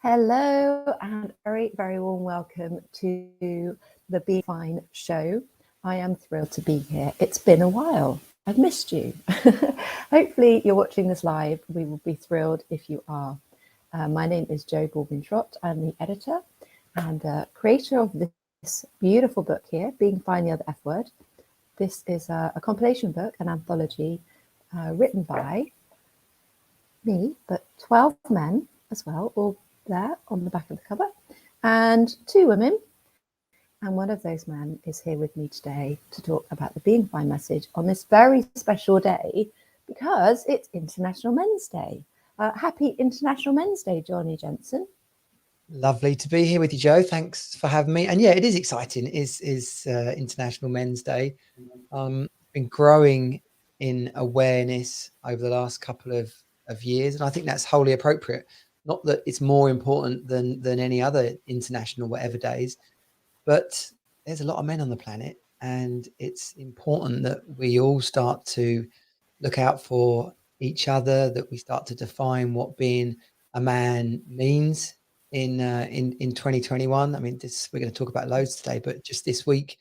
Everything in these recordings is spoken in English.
Hello and very, very warm welcome to the Be Fine show. I am thrilled to be here. It's been a while. I've missed you. Hopefully you're watching this live. We will be thrilled if you are. My name is Baldwin Trott. I'm the editor and creator of this beautiful book here, Being Fine, the Other F Word. This is a compilation book, an anthology written by me, but 12 men as well, all there on the back of the cover, and 2 women. And one of those men is here with me today to talk about the Being Fine message on this very special day because it's International Men's Day. Happy International Men's Day, Jonnie Jensen. Lovely to be here with you, Jo. Thanks for having me. And yeah, it is exciting. It is International Men's Day. Been growing in awareness over the last couple of years, and I think that's wholly appropriate. Not that it's more important than any other international whatever days, but there's a lot of men on the planet, and it's important that we all start to look out for each other, that we start to define what being a man means in 2021. I mean, we're going to talk about loads today, but just this week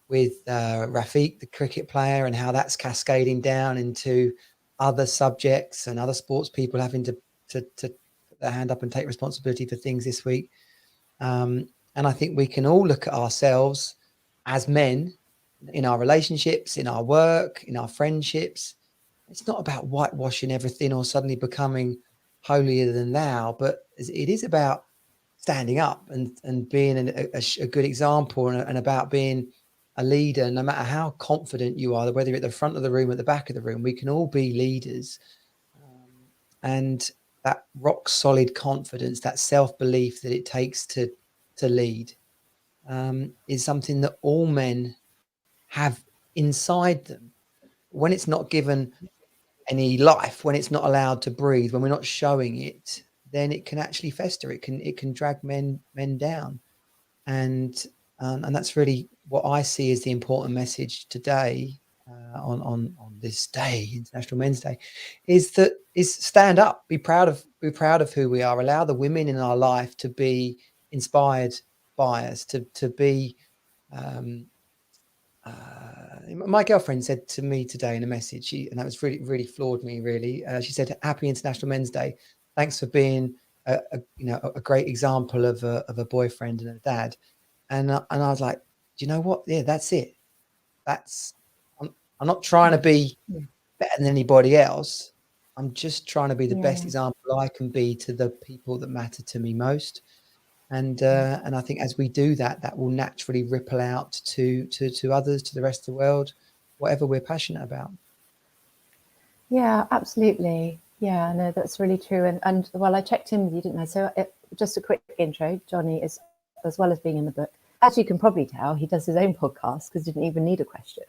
with Rafiq, the cricket player, and how that's cascading down into other subjects and other sports people having to put their hand up and take responsibility for things this week. And I think we can all look at ourselves as men in our relationships, in our work, in our friendships. It's not about whitewashing everything or suddenly becoming holier than thou, but it is about standing up and being a good example and about being a leader. No matter how confident you are, whether you're at the front of the room or at the back of the room, we can all be leaders. And that rock solid confidence, that self-belief that it takes to lead is something that all men have inside them. When it's not given any life, when it's not allowed to breathe, when we're not showing it, then it can actually fester. It can drag men down. And that's really what I see as the important message today on this day, International Men's Day, is stand up, be proud of who we are, allow the women in our life to be inspired by us, to be. My girlfriend said to me today in a message, and that was really, really floored me. Really, she said, "Happy International Men's Day. Thanks for being a great example of a boyfriend and a dad." And I was like, do you know what? Yeah, that's it. I'm not trying to be better than anybody else. I'm just trying to be the best example I can be to the people that matter to me most. And I think as we do that, that will naturally ripple out to others, to the rest of the world, whatever we're passionate about. Yeah, absolutely. Yeah, no, that's really true. And well, I checked in with you, didn't I? So just a quick intro. Jonnie is, as well as being in the book, as you can probably tell, he does his own podcast because he didn't even need a question.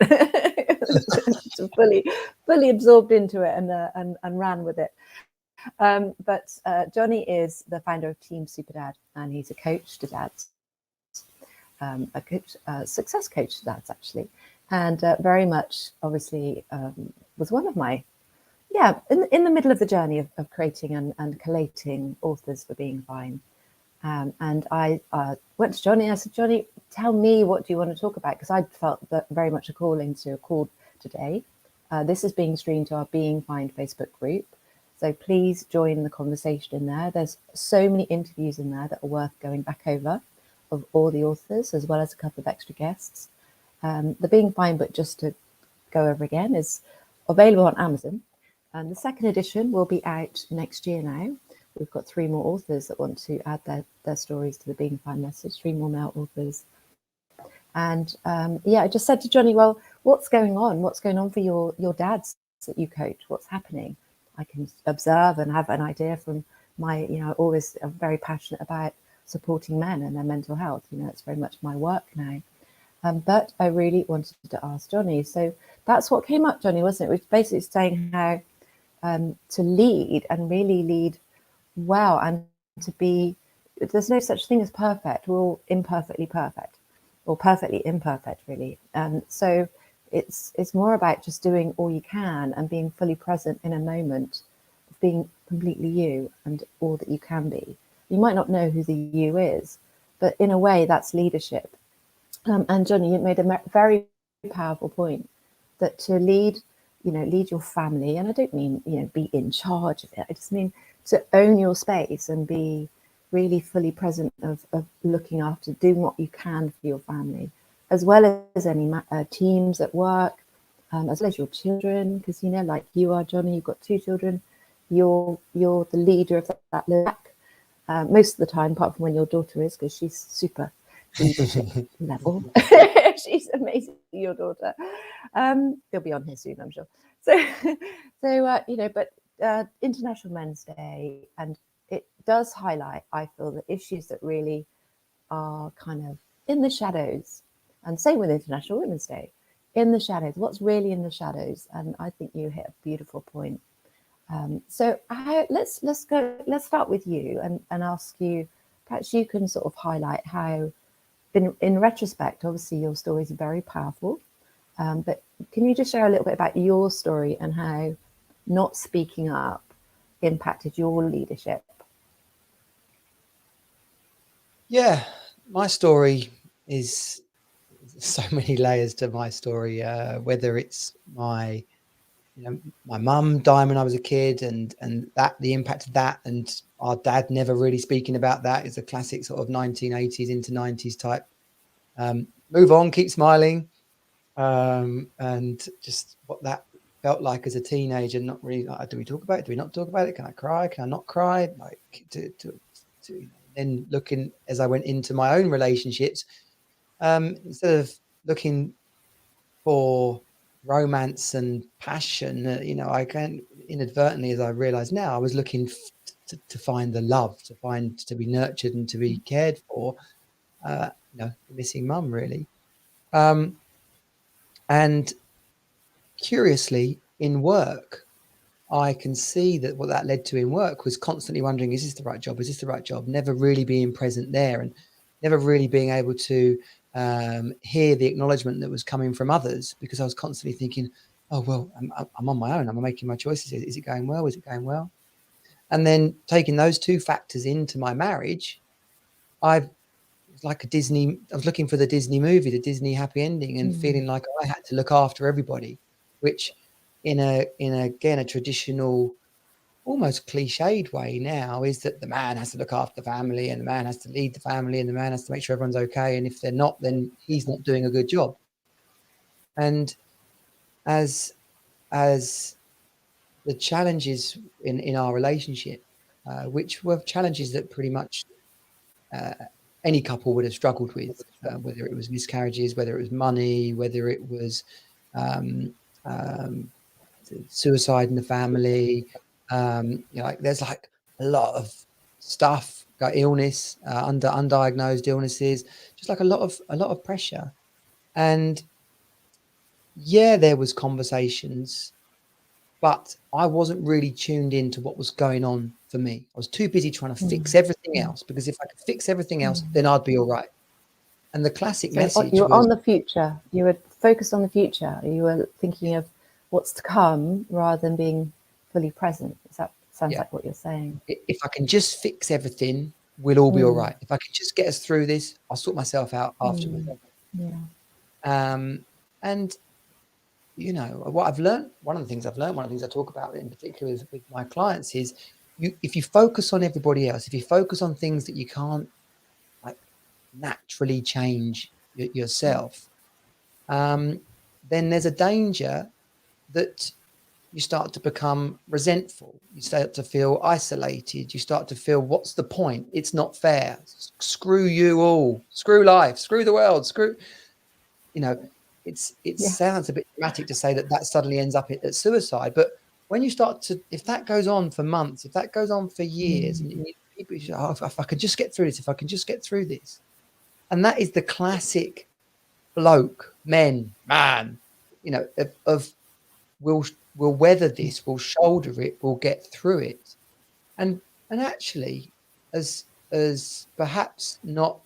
fully absorbed into it and ran with it. But Jonnie is the founder of Team Super Dad, and he's a coach to dads, success coach to dads, actually. And very much, obviously, was one of my, in the middle of the journey of creating and collating authors for Being Fine. And I went to Jonnie. I said, Jonnie, tell me, what do you want to talk about? Because I felt that very much a calling to a call today. This is being streamed to our Being Fine Facebook group. So please join the conversation in there. There's so many interviews in there that are worth going back over of all the authors, as well as a couple of extra guests. The Being Fine book, just to go over again, is available on Amazon. And the second edition will be out next year now. We've got 3 more authors that want to add their stories to the Being Fine message, 3 more male authors. And I just said to Jonnie, well, what's going on? What's going on for your dads that you coach? What's happening? I can observe and have an idea from my, always I'm very passionate about supporting men and their mental health. It's very much my work now. But I really wanted to ask Jonnie. So that's what came up, Jonnie, wasn't it? It was basically saying how to lead and really lead well, and to be, there's no such thing as perfect. We're all imperfectly perfect, or perfectly imperfect, really. So it's more about just doing all you can and being fully present in a moment, of being completely you and all that you can be. And You might not know who the you is, but in a way, that's leadership. And Jonnie, you made a very powerful point that to lead, lead your family, and I don't mean, be in charge of it. I just mean to own your space and be really fully present of looking after, doing what you can for your family, as well as any teams at work, as well as your children, because, like you are, Jonnie, you've got 2 children. You're the leader of that little pack, most of the time, apart from when your daughter is, because she's super leadership level. She's amazing, your daughter. They'll be on here soon, I'm sure. But International Men's Day, and it does highlight, I feel, the issues that really are kind of in the shadows. And same with International Women's Day, in the shadows. What's really in the shadows? And I think you hit a beautiful point. So let's start with you and ask you. Perhaps you can sort of highlight how, in retrospect, obviously your stories are very powerful, but can you just share a little bit about your story and how not speaking up impacted your leadership? Yeah, my story is so many layers to my story, whether it's my mum dying when I was a kid, and that the impact of that, and our dad never really speaking about that is a classic sort of 1980s into 90s type. Move on, keep smiling, and just what that felt like as a teenager. Not really. Like, do we talk about it? Do we not talk about it? Can I cry? Can I not cry? Like then looking as I went into my own relationships, instead of looking for romance and passion, I can inadvertently, as I realize now, I was looking to find the love, to be nurtured and to be cared for, the missing mum, really. And curiously, in work, I can see that what that led to in work was constantly wondering, is this the right job? Is this the right job? Never really being present there, and never really being able to hear the acknowledgement that was coming from others, because I was constantly thinking, oh, well, I'm on my own. I'm making my choices. Is it going well? Is it going well? And then taking those 2 factors into my marriage, I was looking for the Disney movie, the Disney happy ending, and feeling like I had to look after everybody, which in a traditional, almost cliched way now, is that the man has to look after the family, and the man has to lead the family, and the man has to make sure everyone's okay. And if they're not, then he's not doing a good job. And as the challenges in our relationship, which were challenges that pretty much any couple would have struggled with, whether it was miscarriages, whether it was money, whether it was suicide in the family, there's like a lot of stuff, got illness, undiagnosed illnesses, just like a lot of pressure. And yeah, there was conversations, but I wasn't really tuned into what was going on for me. I was too busy trying to fix everything else, because if I could fix everything else, then I'd be all right. And the classic message you were was on the future. You were focused on the future. You were thinking of what's to come rather than being fully present. That sounds like what you're saying. If I can just fix everything, we'll all be all right. If I can just get us through this, I'll sort myself out afterwards. And what I've learned, one of the things I talk about in particular with my clients is, if you focus on everybody else, if you focus on things that you can't naturally change yourself, then there's a danger that you start to become resentful. You start to feel isolated. You start to feel, what's the point? It's not fair. Screw you all. Screw life. Screw the world. Screw, it sounds a bit dramatic to say that suddenly ends up at suicide. But when you start to, if that goes on for months, if that goes on for years, and people say, oh, if I could just get through this, if I can just get through this. And that is the classic bloke, man, of we'll weather this, we'll shoulder it, we'll get through it. And actually, as perhaps not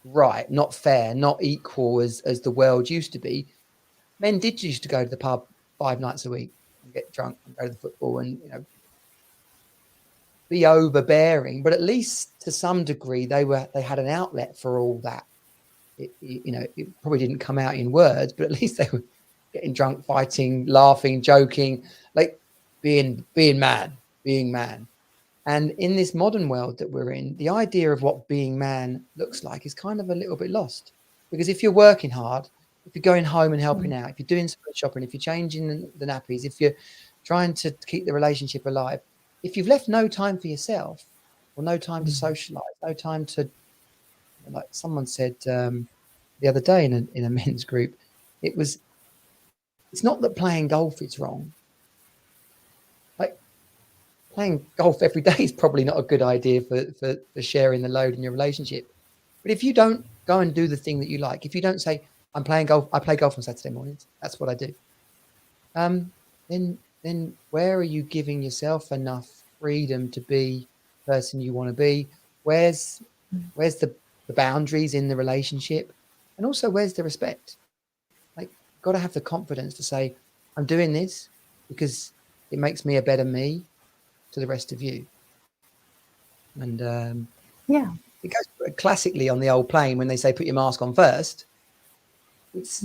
right, not fair, not equal as the world used to be, men did used to go to the pub 5 nights a week and get drunk and go to the football, and be overbearing, but at least to some degree they had an outlet for all that. It probably didn't come out in words, but at least they were getting drunk, fighting, laughing, joking, like being man. And in this modern world that we're in, the idea of what being man looks like is kind of a little bit lost. Because if you're working hard, if you're going home and helping out, if you're doing some shopping, if you're changing the nappies, if you're trying to keep the relationship alive, if you've left no time for yourself or no time to socialize, no time to, like someone said the other day in a men's group, it's not that playing golf is wrong. Like, playing golf every day is probably not a good idea for sharing the load in your relationship. But if you don't go and do the thing that you like, if you don't say, I'm playing golf, I play golf on Saturday mornings, that's what I do, then where are you giving yourself enough freedom to be the person you want to be? Where's the boundaries in the relationship? And also, where's the respect? Like, got to have the confidence to say, I'm doing this because it makes me a better me to the rest of you. And it goes classically on the old plane when they say put your mask on first. It's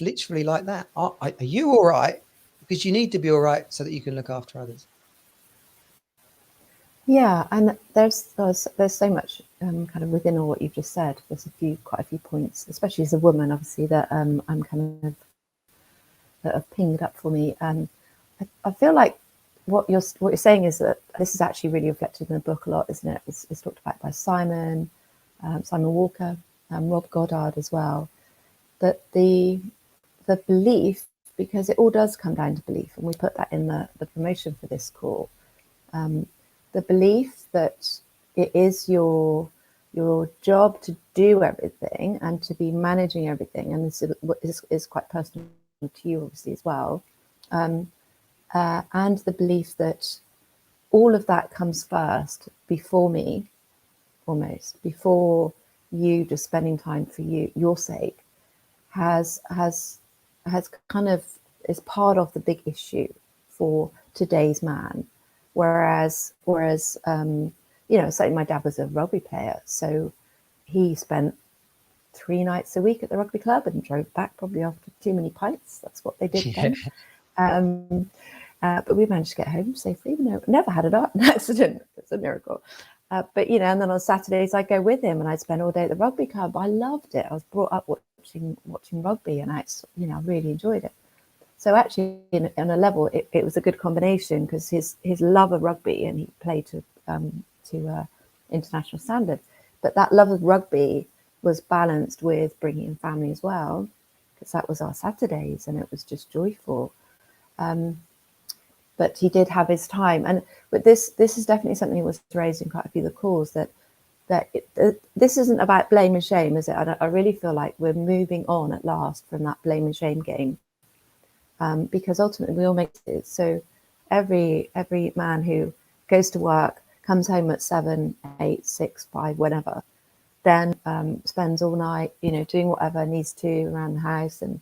literally like that. Are you all right? Because you need to be all right so that you can look after others. Yeah, and there's so much kind of within all what you've just said. There's quite a few points, especially as a woman, obviously, that I'm kind of that have pinged up for me. I feel like what you're saying is that this is actually really reflected in the book a lot, isn't it? It's talked about by Simon Walker, Rob Goddard as well. That the belief, because it all does come down to belief, and we put that in the promotion for this call. The belief that it is your job to do everything and to be managing everything, and this is quite personal to you, obviously, as well. And the belief that all of that comes first before me, almost before you just spending time for your sake, has kind of is part of the big issue for today's man. Whereas certainly my dad was a rugby player, so he spent 3 nights a week at the rugby club and drove back probably after too many pints. That's what they did then. But we managed to get home safely. Never had an accident. It's a miracle. But and then on Saturdays I'd go with him and I'd spend all day at the rugby club. I loved it. I was brought up watching rugby, and I really enjoyed it. So actually, on a level, it was a good combination, because his love of rugby, and he played to international standards, but that love of rugby was balanced with bringing in family as well, because that was our Saturdays, and it was just joyful. But he did have his time, but this is definitely something that was raised in quite a few of the calls, that this isn't about blame and shame, is it? I really feel like we're moving on at last from that blame and shame game. Because ultimately we all make it. So every man who goes to work, comes home at 7, 8, 6, 5, whenever, then spends all night, doing whatever needs to around the house, and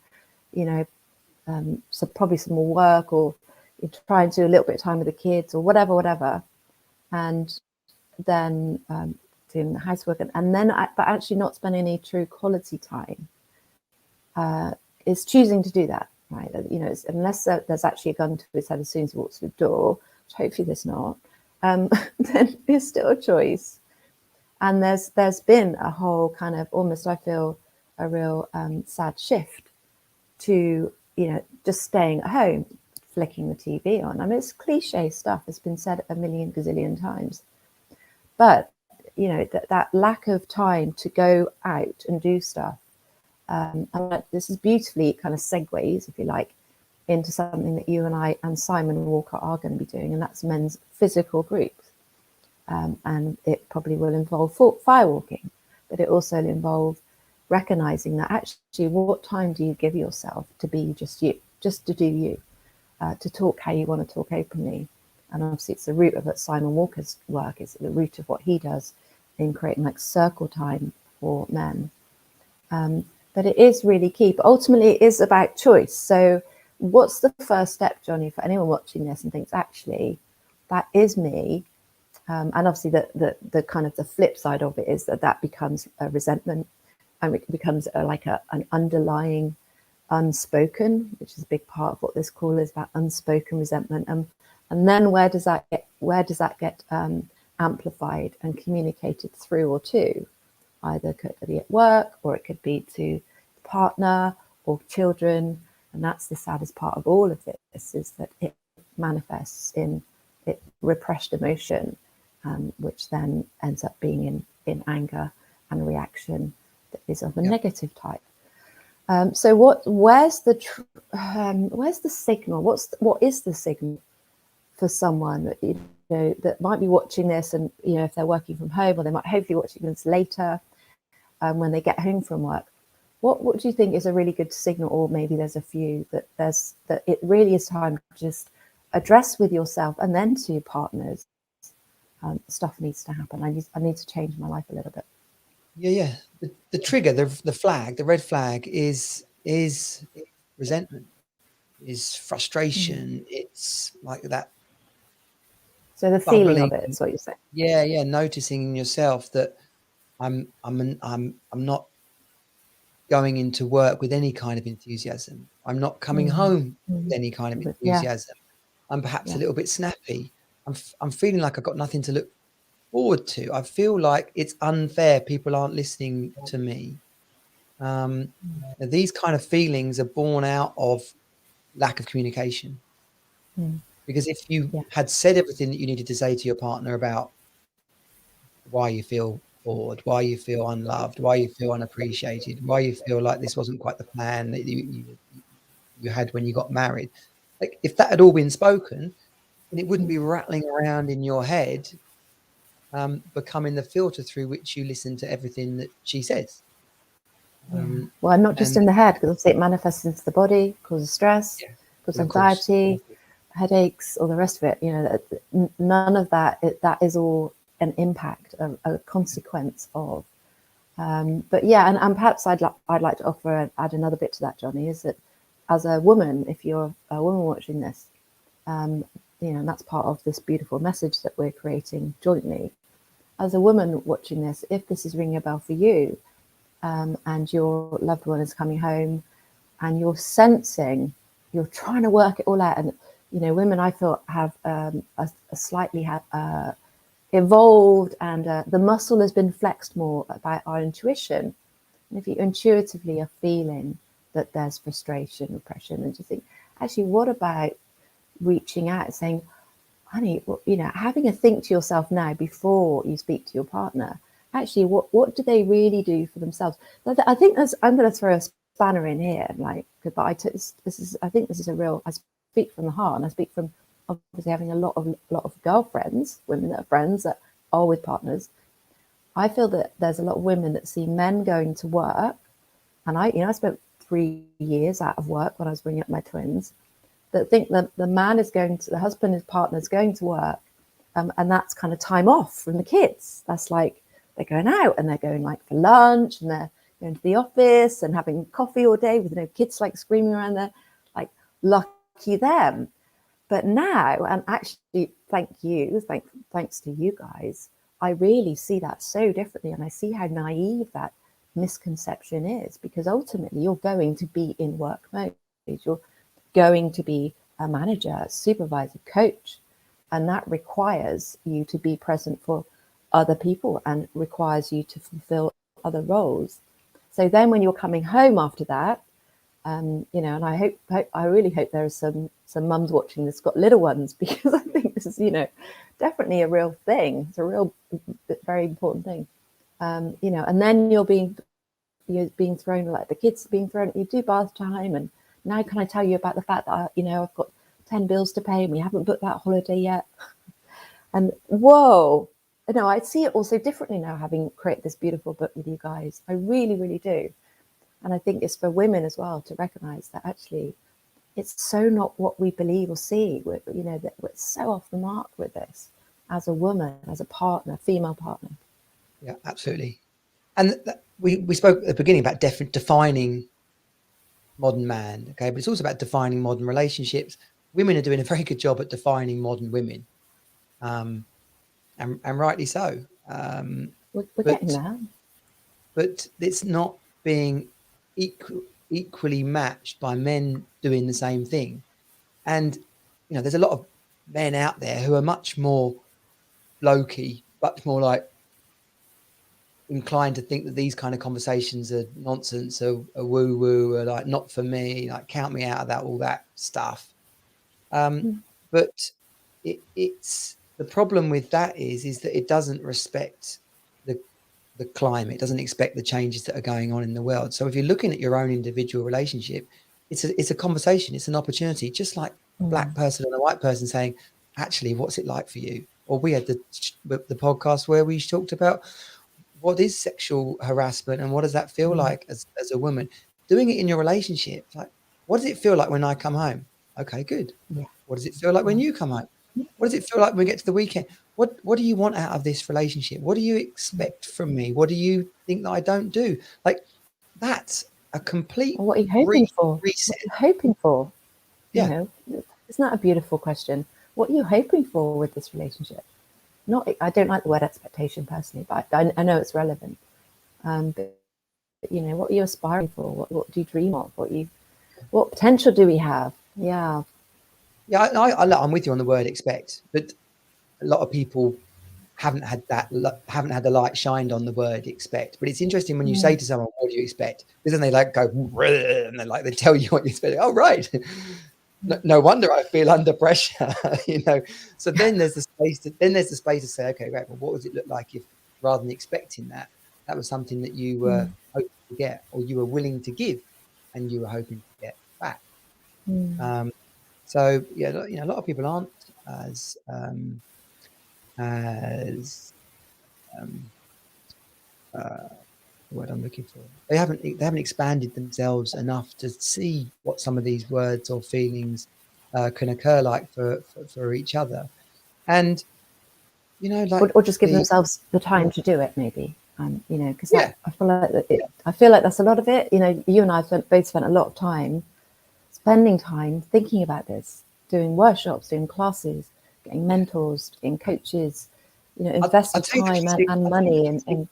so probably some more work, or trying to do a little bit of time with the kids, or whatever, and then doing the housework, and then but actually not spending any true quality time, is choosing to do that. Right, unless there's actually a gun to his head as soon as he walks through the door, which hopefully there's not, then there's still a choice. And there's been a whole kind of, almost, I feel, a real sad shift to just staying at home, flicking the TV on. I mean, it's cliche stuff. It's been said a million gazillion times, but that lack of time to go out and do stuff. And this is beautifully kind of segues, if you like, into something that you and I and Simon Walker are going to be doing, and that's men's physical groups. And it probably will involve firewalking, but it also will involve recognizing that actually, what time do you give yourself to be just you, just to do you, to talk how you want to talk openly. And obviously it's the root of Simon Walker's work, is the root of what he does in creating like circle time for men. But it is really key. But ultimately, it is about choice. So what's the first step, Jonnie, for anyone watching this and thinks, actually, that is me. And obviously the kind of the flip side of it is that becomes a resentment, and it becomes an underlying unspoken, which is a big part of what this call is about, unspoken resentment. And then where does that get amplified and communicated through or to? Either could be at work, or it could be to partner or children. And that's the saddest part of all of this, is that it manifests in repressed emotion, which then ends up being in anger and a reaction that is of a negative type. So where's the signal? What is the signal for someone that that might be watching this, and if they're working from home, or they might hopefully watching this later, when they get home from work? What do you think is a really good signal, or maybe there's a few that it really is time to just address with yourself, and then to partners, stuff needs to happen. I need to change my life a little bit. Yeah. The trigger, the flag, the red flag is resentment, is frustration. It's like that. So the bubbling, feeling of it is what you're saying. Yeah. Noticing in yourself that I'm not going into work with any kind of enthusiasm. I'm not coming home with any kind of enthusiasm. I'm perhaps a little bit snappy. I'm feeling like I've got nothing to look forward to. I feel like it's unfair. People aren't listening to me. These kind of feelings are born out of lack of communication. Because if you had said everything that you needed to say to your partner about why you feel bored, why you feel unloved, why you feel unappreciated, why you feel like this wasn't quite the plan that you had when you got married, like if that had all been spoken, then it wouldn't be rattling around in your head, becoming the filter through which you listen to everything that she says. Well, not just in the head, because obviously it manifests into the body, causes stress, causes anxiety, headaches, all the rest of it. None of that. That is all an impact, a consequence of. But and perhaps I'd like to add another bit to that, Jonnie, is that as a woman, if you're a woman watching this, and that's part of this beautiful message that we're creating jointly. As a woman watching this, if this is ringing a bell for you, and your loved one is coming home, and you're sensing, you're trying to work it all out, and women, I feel, have a slightly evolved, and the muscle has been flexed more by our intuition. And if you intuitively are feeling that there's frustration, repression, and you think, actually, what about reaching out, saying, honey, having a think to yourself now before you speak to your partner, actually, what do they really do for themselves? I think I'm going to throw a spanner in here, but I think this is a real, I speak from the heart, and I speak from obviously having a lot of girlfriends, women that are friends that are with partners. I feel that there's a lot of women that see men going to work, and I spent 3 years out of work when I was bringing up my twins, that think that the husband, his partner is going to work, and that's kind of time off from the kids. That's like they're going out, and they're going for lunch, and they're going to the office and having coffee all day with kids screaming around there, lucky them. But now, and actually, thanks to you guys, I really see that so differently, and I see how naive that misconception is, because ultimately you're going to be in work mode. You're going to be a manager, supervisor, coach, and that requires you to be present for other people and requires you to fulfill other roles. So then when you're coming home after that, and I really hope there are some mums watching this got little ones, because I think this is definitely a real thing. It's a real very important thing. And then you're being thrown, the kids are being thrown. You do bath time, and now can I tell you about the fact that I've got 10 bills to pay and we haven't booked that holiday yet? And whoa, I see it also differently now, having created this beautiful book with you guys. I really, really do. And I think it's for women as well to recognize that actually it's so not what we believe or see. That we're so off the mark with this as a woman, as a partner, female partner. Yeah, absolutely. And we spoke at the beginning about defining modern man, okay, but it's also about defining modern relationships. Women are doing a very good job at defining modern women. and rightly so. We're getting But there. it's not being equally matched by men doing the same thing. And there's a lot of men out there who are much more blokey, much more like inclined to think that these kind of conversations are nonsense, are woo woo, are like not for me, like count me out of that, all that stuff. But it's the problem with that is that it doesn't respect the climate, doesn't expect the changes that are going on in the world. So if you're looking at your own individual relationship, it's a conversation, it's an opportunity, just like a black person and a white person saying, actually, what's it like for you? Or we had the podcast where we talked about what is sexual harassment and what does that feel like as a woman doing it in your relationship. Like, what does it feel like when I come home? Okay, good. Yeah. What does it feel like when you come home? What does it feel like when we get to the weekend? What do you want out of this relationship? What do you expect from me? What do you think that I don't do? Like, that's a complete What are you hoping for? reset. What are you hoping for? Yeah. It's not a beautiful question. What are you hoping for with this relationship? I don't like the word expectation personally, but I know it's relevant. But what are you aspiring for? What do you dream of? What potential do we have? Yeah. Yeah, I'm with you on the word expect, but a lot of people haven't had the light shined on the word expect. But it's interesting when you say to someone, what do you expect? Because then they like go, and they tell you what you expect. Oh, right. No wonder I feel under pressure, So then there's the space to say, okay, right, well, what does it look like if rather than expecting that was something that you were hoping to get, or you were willing to give and you were hoping to get back. So yeah, a lot of people aren't as the word I'm looking for. They haven't expanded themselves enough to see what some of these words or feelings can occur like for each other. And like or just give themselves the time to do it, maybe. Because yeah. I feel like that's a lot of it. You and I both spent a lot of time spending time thinking about this, doing workshops, doing classes, getting mentors, getting coaches, investing time and money, and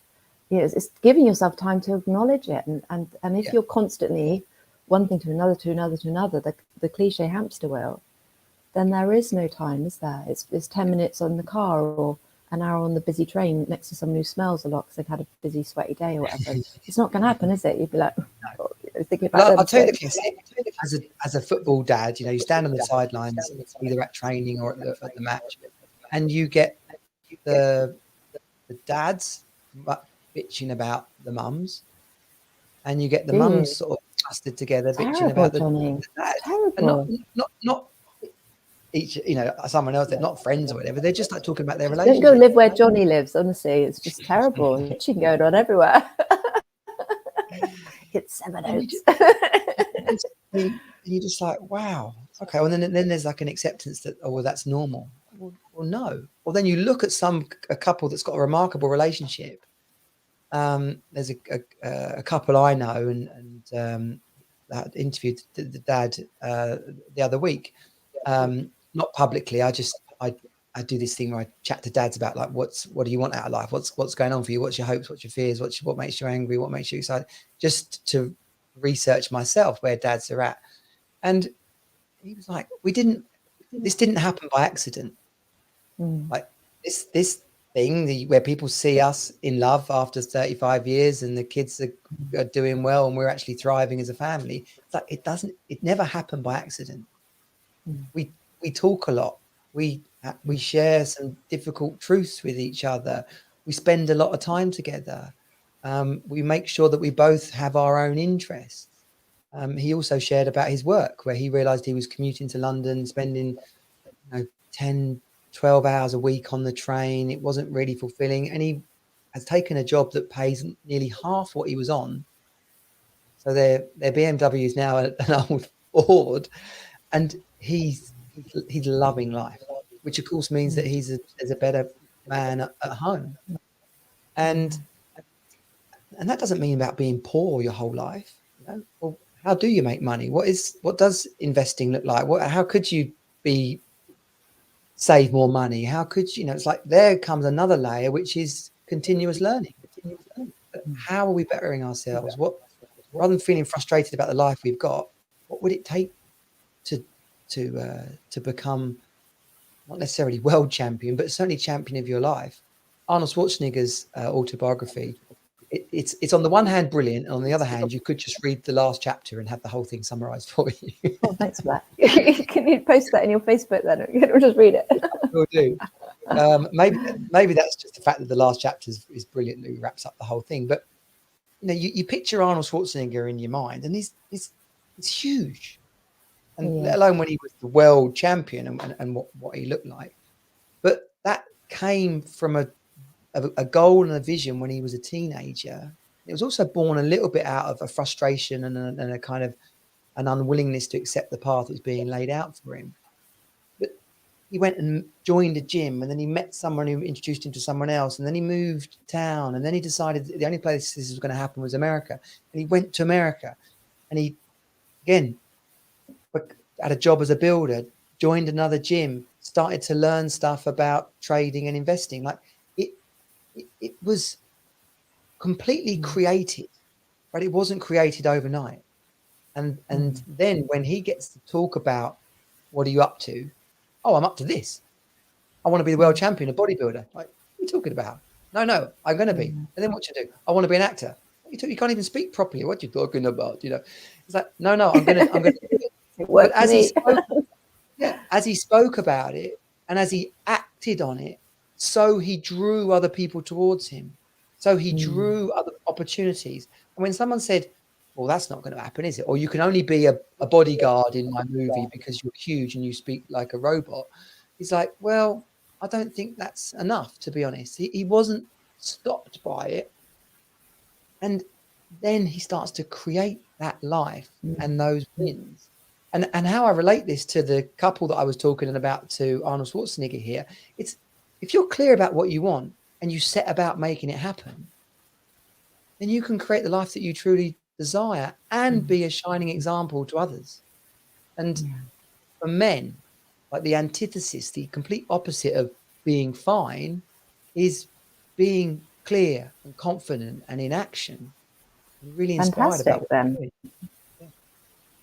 it's giving yourself time to acknowledge it. And if you're constantly one thing to another, the cliche hamster wheel, then there is no time, is there? It's 10 minutes on the car or an hour on the busy train next to someone who smells a lot because they've had a busy, sweaty day or whatever. It's not going to happen, is it? You'd be like, thinking about I'll tell you the classic. As a football dad, you stand on the sidelines, either at training or at the match, and you get the dads bitching about the mums, and you get the mums sort of clustered together bitching about the dads. Terrible. And not each, someone else, they're not friends or whatever. They're just like talking about their relationship. Don't go live where Jonnie lives, honestly. It's just terrible. Bitching going on everywhere. It's 7 Oaks. And you're just like, wow. Okay. Well, then there's like an acceptance that, oh, well, that's normal. Well, no. Well, then you look at a couple that's got a remarkable relationship. There's a couple I know and that interviewed the dad the other week. Not publicly. I do this thing where I chat to dads about like what do you want out of life? What's going on for you? What's your hopes? What's your fears? What makes you angry? What makes you excited? Just to research myself where dads are at. And he was like, this didn't happen by accident. Like this thing where people see us in love after 35 years and the kids are doing well and we're actually thriving as a family. It's like it never happened by accident. We talk a lot. We share some difficult truths with each other. We spend a lot of time together. We make sure that we both have our own interests. He also shared about his work where he realized he was commuting to London, spending 10, 12 hours a week on the train. It wasn't really fulfilling. And he has taken a job that pays nearly half what he was on. So their BMW is now an old Ford. And he's loving life, which of course means that he's a better man at home. And that doesn't mean about being poor your whole life. Well, how do you make money? What does investing look like? How could you be save more money? How could you know? It's like there comes another layer, which is continuous learning. How are we bettering ourselves? What, rather than feeling frustrated about the life we've got, what would it take to become not necessarily world champion, but certainly champion of your life? Arnold Schwarzenegger's autobiography. It's on the one hand brilliant, and on the other hand, you could just read the last chapter and have the whole thing summarized for you. Oh, thanks for that. Can you post that in your Facebook then? Or just read it. Will do. Maybe that's just the fact that the last chapter is brilliantly wraps up the whole thing. But you know, you picture Arnold Schwarzenegger in your mind, and he's huge, and let alone when he was the world champion and what he looked like. But that came from a goal and a vision when he was a teenager. It was also born a little bit out of a frustration and a kind of an unwillingness to accept the path that was being laid out for him. But he went and joined a gym, and then he met someone who introduced him to someone else, and then he moved town, and then he decided that the only place this was going to happen was America. And he went to America, and he, again, had a job as a builder, joined another gym, started to learn stuff about trading and investing. Like it was completely created, but it wasn't created overnight. And then when he gets to talk about, what are you up to? Oh, I'm up to this. I want to be the world champion, a bodybuilder. Like, what are you talking about? No, I'm going to be. And then what you do? I want to be an actor. You can't even speak properly. What are you talking about? You know, it's like, no, I'm going to do it. But as he spoke about it, and as he acted on it, so he drew other people towards him. So he drew other opportunities. And when someone said, well, that's not going to happen, is it? Or you can only be a bodyguard in my movie because you're huge and you speak like a robot. He's like, well, I don't think that's enough, to be honest. He wasn't stopped by it. And then he starts to create that life and those wins. And how I relate this to the couple that I was talking about to Arnold Schwarzenegger here, it's if you're clear about what you want and you set about making it happen, then you can create the life that you truly desire and be a shining example to others. And for men, like the antithesis, the complete opposite of being fine is being clear and confident and in action. I'm really inspired about then.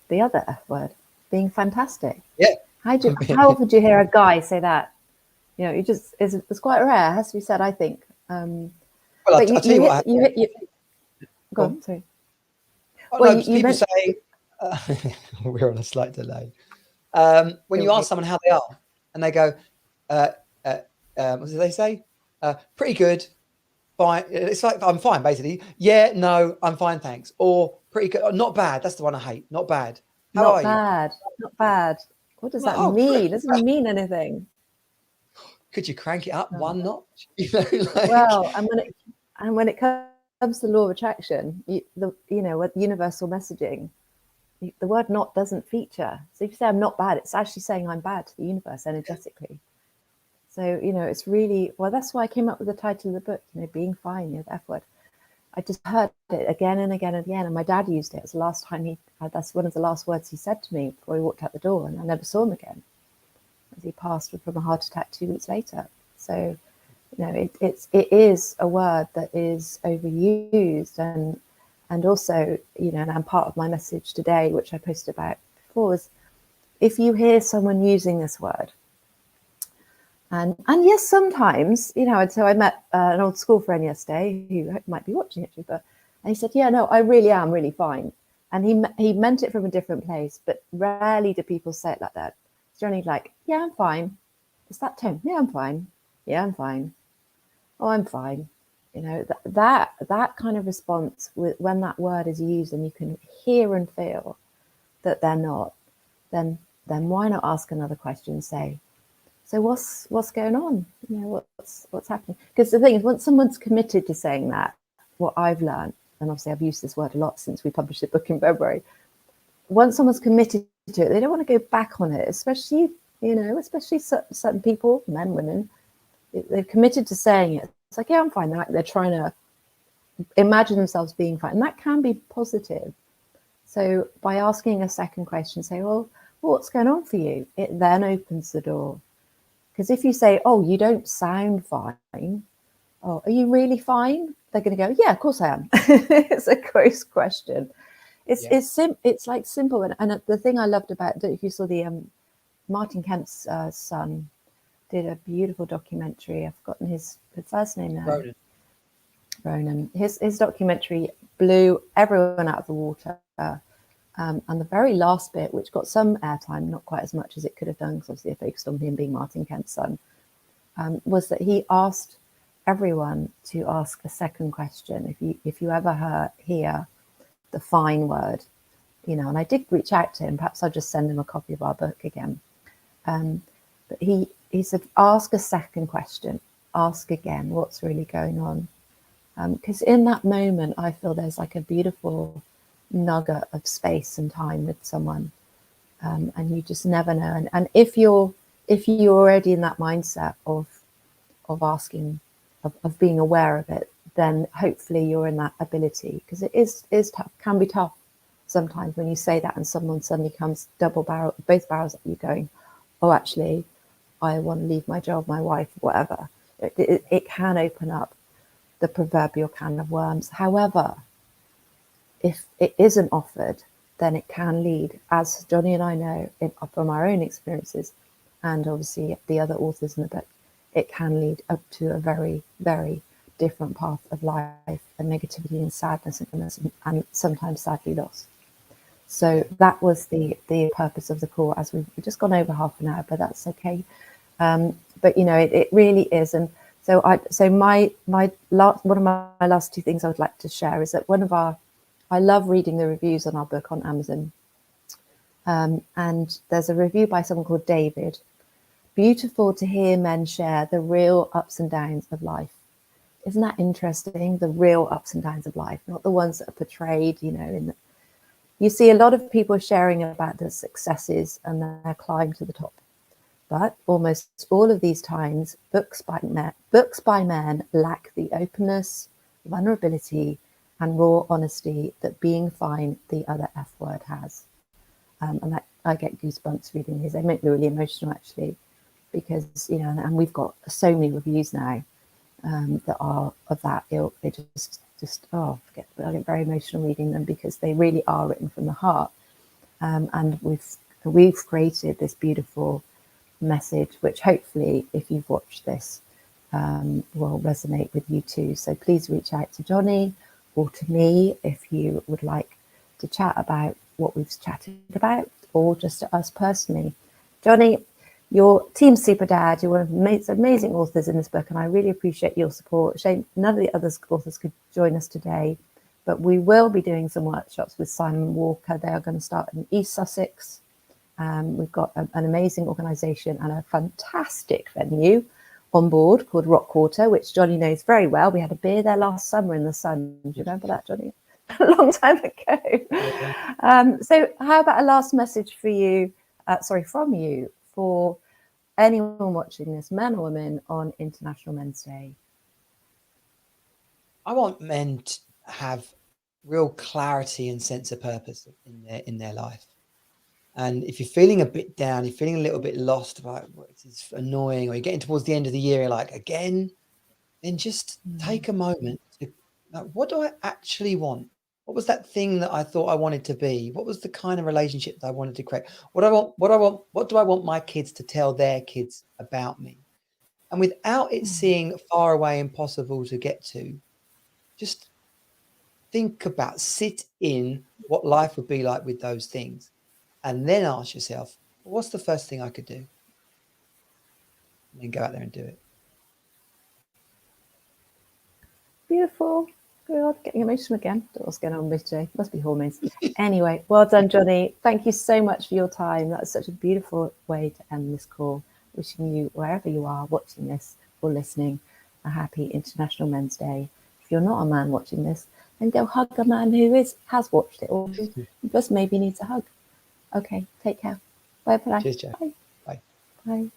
The other F word, being fantastic. Yeah. How often do you hear a guy say that? You know, it's quite rare. It has to be said, I think. Well, I'll tell you what. Go on, sorry. People say we're on a slight delay. When you ask someone how they are, and they go, what do they say? Pretty good, fine. It's like, I'm fine, basically. Yeah, no, I'm fine, thanks. Or pretty good, not bad. That's the one I hate. Not bad. How are you? Not bad. What does that mean? It doesn't mean anything. Could you crank it up one notch? You know, like... Well, and when it comes to law of attraction, with universal messaging, the word "not" doesn't feature. So if you say I'm not bad, it's actually saying I'm bad to the universe energetically. So it's really, well, that's why I came up with the title of the book. Being fine, the F word. I just heard it again and again and again, and my dad used it. It's the last time that's one of the last words he said to me before he walked out the door, and I never saw him again, as he passed from a heart attack 2 weeks later. So, it is a word that is overused, and also, and part of my message today, which I posted about before, was if you hear someone using this word, and yes, sometimes, so I met an old school friend yesterday who might be watching it, and he said, yeah, no, I really am really fine. And he meant it from a different place, but rarely do people say it like that. It's generally like, yeah, I'm fine. It's that tone. Yeah, I'm fine. Yeah, I'm fine. Oh, I'm fine. That kind of response when that word is used and you can hear and feel that they're not, then why not ask another question and say, so what's going on? What's happening? Because the thing is, once someone's committed to saying that, what I've learned, and obviously I've used this word a lot since we published the book in February, once someone's committed to it, they don't want to go back on it, especially certain people, men, women, they're committed to saying it. It's like, yeah, I'm fine. They're trying to imagine themselves being fine. And that can be positive. So by asking a second question, say, well, what's going on for you? It then opens the door. Because if you say, oh, you don't sound fine, oh, are you really fine? They're going to go, yeah, of course I am. It's a gross question. It's like simple. And the thing I loved about, I don't know if you saw the Martin Kemp's son did a beautiful documentary. I've forgotten his first name now. Ronan. His documentary blew everyone out of the water. And the very last bit, which got some airtime, not quite as much as it could have done, because obviously it focused on him being Martin Kemp's son, was that he asked everyone to ask a second question. If you ever hear the fine word, you know, and I did reach out to him, perhaps I'll just send him a copy of our book again. But he said, ask a second question, ask again, what's really going on? Because in that moment, I feel there's like a beautiful nugget of space and time with someone, and you just never know. And if you're already in that mindset of asking, of being aware of it, then hopefully you're in that ability, because it is tough, can be tough sometimes when you say that and someone suddenly comes both barrels at you going, oh, actually, I want to leave my job, my wife, whatever. It can open up the proverbial can of worms. However, if it isn't offered, then it can lead, as Jonnie and I know from our own experiences, and obviously the other authors in the book, it can lead up to a very, very different path of life and negativity and sadness and sometimes sadly loss. So that was the purpose of the call, as we've just gone over half an hour, but that's okay. But you know, it really is. And so one of my last two things I would like to share is that I love reading the reviews on our book on Amazon. And there's a review by someone called David. Beautiful to hear men share the real ups and downs of life. Isn't that interesting? The real ups and downs of life, not the ones that are portrayed, you know, you see a lot of people sharing about the successes and their climb to the top. But almost all of these times, books by men lack the openness, vulnerability, and raw honesty that being fine, the other F word, has. And that, I get goosebumps reading these. They make me really emotional, actually, because, you know, and we've got so many reviews now that are of that ilk. They I get very emotional reading them, because they really are written from the heart. And we've created this beautiful message, which hopefully, if you've watched this, will resonate with you too. So please reach out to Jonnie or to me if you would like to chat about what we've chatted about, or just to us personally. Jonnie, your team super dad, you're one of the amazing authors in this book, and I really appreciate your support. Shame none of the other authors could join us today, but we will be doing some workshops with Simon Walker. They are going to start in East Sussex. We've got an amazing organisation and a fantastic venue on board called Rockwater, which Jonnie knows very well. We had a beer there last summer in the sun. Do you remember that, Jonnie? A long time ago. Yeah. So how about a last message for you, from you, for anyone watching this, men or women, on International Men's Day? I want men to have real clarity and sense of purpose in their life. And if you're feeling a bit down, you're feeling a little bit lost about it's annoying, or you're getting towards the end of the year, like, again, then just take a moment to, like, what do I actually want? What was that thing that I thought I wanted to be? What was the kind of relationship that I wanted to create? What do I want my kids to tell their kids about me? And without it seeming far away, impossible to get to, just sit in what life would be like with those things. And then ask yourself, well, what's the first thing I could do? And then go out there and do it. Beautiful. God, getting emotional again. Don't know what's going on with today. Must be hormones. Anyway, well done, Jonnie. Thank you so much for your time. That's such a beautiful way to end this call. Wishing you, wherever you are watching this or listening, a happy International Men's Day. If you're not a man watching this, then go hug a man who has watched it, or who just maybe needs a hug. Okay, take care. Bye for now. Cheers, Joe. Bye. Bye. Bye.